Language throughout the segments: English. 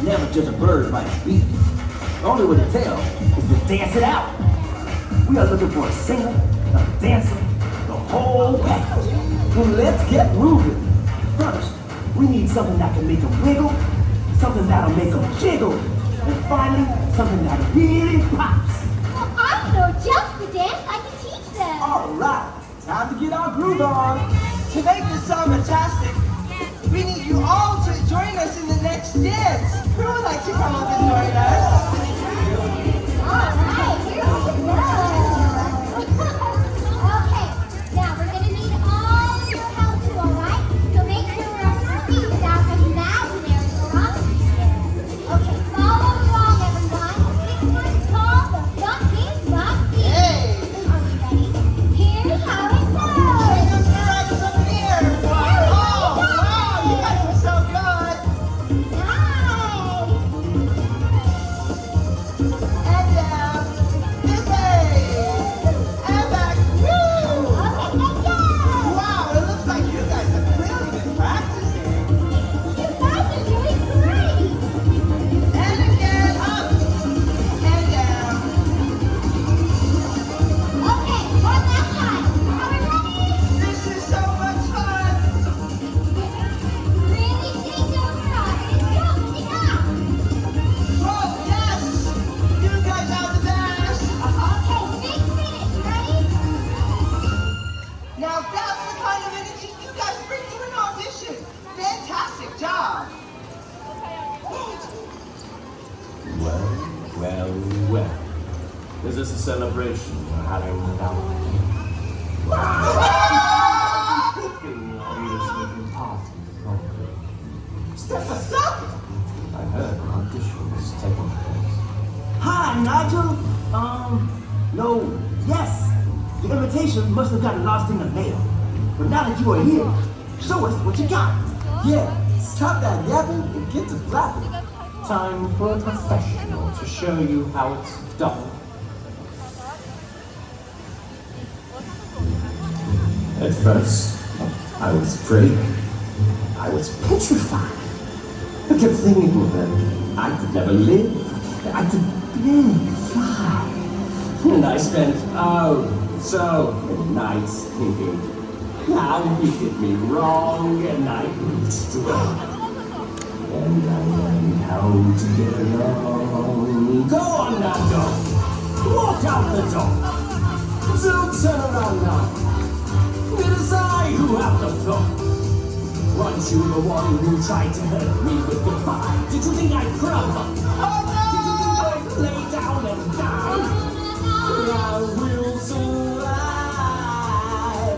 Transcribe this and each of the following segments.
Never judge a bird by its beak. The only way to tell is to dance it out. We are looking for a singer, a dancer, the whole package. Well, let's get moving. First, we need something that can make them wiggle, something that'll make them jiggle, and finally, something that really pops. Well, I know just the dance I can teach them. All right, time to get our groove on. To make this song fantastic, we need you all to join us in the next dance. Who would like to come up and join us? All right, here we go. Okay, now we're going to need all of your help too, all right? So make sure our feet out as imaginary promises. Okay, follow along, everyone. 6 months tall, the duck is not deep. Hey! Are we ready? Here's how it goes. Is this a celebration we're having without cooking or are you sleeping party? Step aside! I heard an audition was taking place. Hi, Nigel. No, yes. The invitation must have gotten lost in the mail. But now that you are here, show us what you got. Yeah, stop that yapping and get to flapping. Time for a professional to show you how it's done. At first, I was afraid. I was petrified. I kept thinking that I could never live. I could barely fly. And I spent, so many nights thinking how he did me wrong, and I reached away. And I learned how to get along. Go on now, go. Walk out the door. Don't turn around now. It is I who have the thought. Weren't you the one who tried to hurt me with goodbye? Did you think I'd crumble? Oh no! Did you think I'd lay down and die? I will survive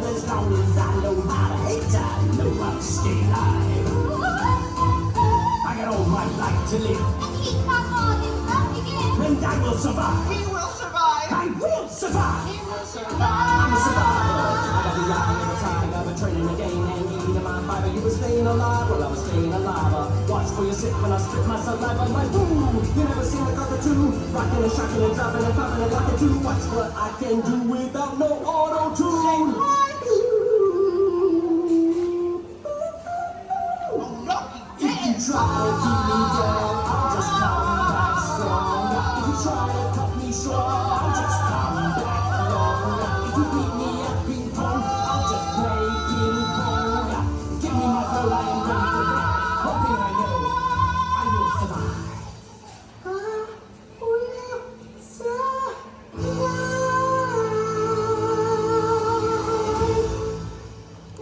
as long as I know how to hate. I know how to stay alive. I got all my life to live, and I will survive. He will survive! I will survive. He will survive! I'm a survivor. I got the eye of a tiger, but training again and eating my fiber. You were staying alive, well I was staying alive. Watch for your sick when I spit my saliva. My boom, you never seen a cockatoo. Rocking and shocking and dropping and popping and locking too. Watch what I can do without no auto-tune. If you try to keep me down, I'll just come back strong. If you try to cut me short, I'll just come back long. If you beat me at ping pong, I'll just play ping pong. Give me my whole life and ready for that. One thing I know, I will survive.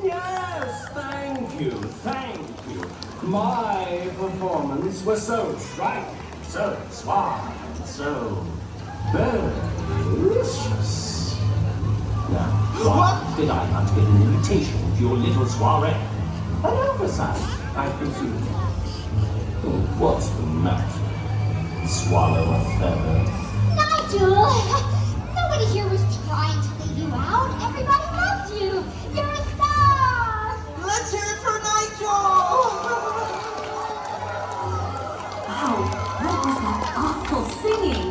Yes, thank you, thank you. My performance was so striking, so suave, so delicious. Now, why did I not get an invitation to your little soiree? An oversight, I presume. Oh, what's the matter? Swallow a feather. Nigel! Nobody here was trying to leave you out. Everybody loves you. You're a star. Let's hear it for Nigel! Wow, what was that awful singing?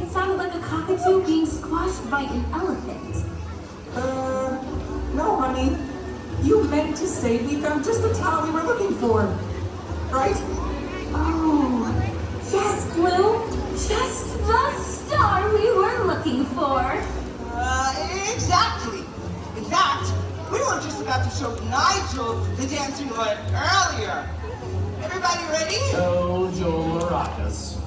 It sounded like a cockatoo being squashed by an elephant. No, honey. You meant to say we found just the towel we were looking for, right? Oh, showed Nigel the dance we learned earlier. Everybody ready? Jojo Maracas.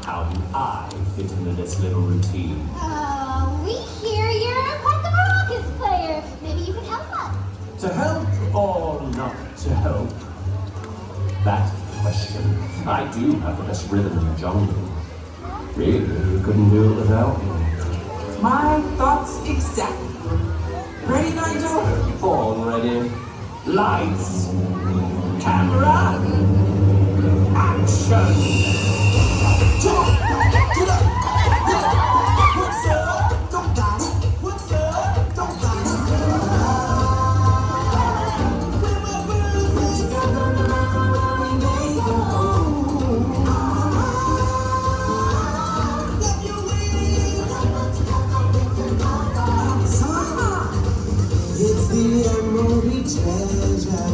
How do I fit into this little routine? We hear you're quite the maracas player. Maybe you can help us. To help or not to help? That question. I do have the best rhythm in the jungle. Really, you couldn't do it without me. My thoughts exactly. Ready, Nigel? All ready. Lights. Camera. Action. Get up! What's up? Don't got it. What's up? Don't got it. Where my world's together, we may go. Love your way. It's the emerald treasure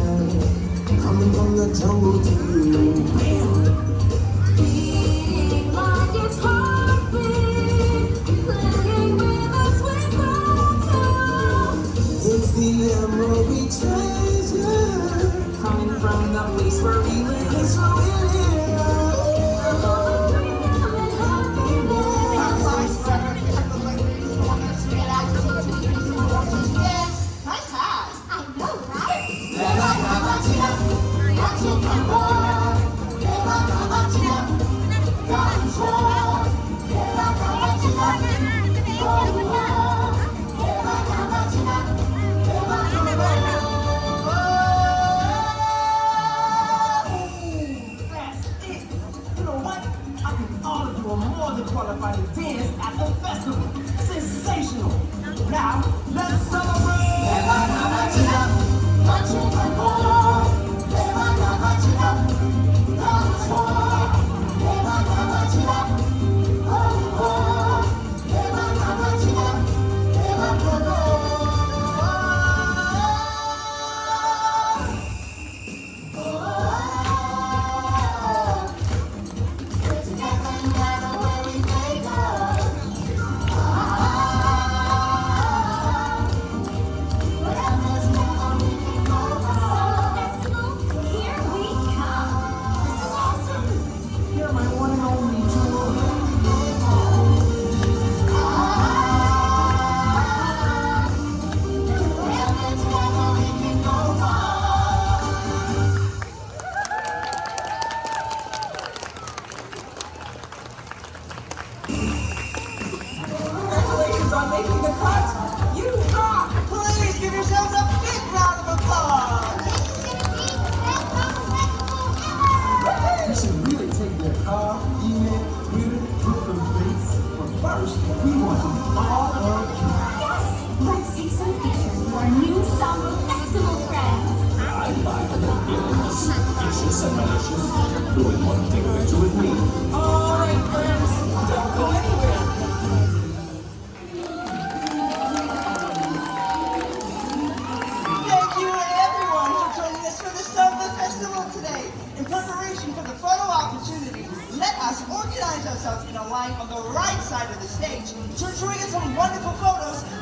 coming from the jungle to you. Beating like it's heartbeat, playing with us with water. It's the emerald treasure coming from the place where we live. Place where we live. Nice hat. I know, right? That's it. You know what? I think all of you are more than qualified to dance at the festival. Sensational. Now, let's celebrate. You're my one and only jewel. Congratulations on making the cut. You rock. Please give yourselves a big round of applause. You should really take their car, email, Twitter, book them face. But first, we want to meet all of you. Yes, let's take some pictures of our new samba festival friends. I'd like to look villainous, vicious, and malicious. Who would want to take a picture with me? All right, friends, don't go anywhere. Thank you, everyone, for joining us for the Samba Festival today. In preparation for the photo opportunity, let us organize ourselves in a line on the right side of the stage to ensure we get some wonderful photos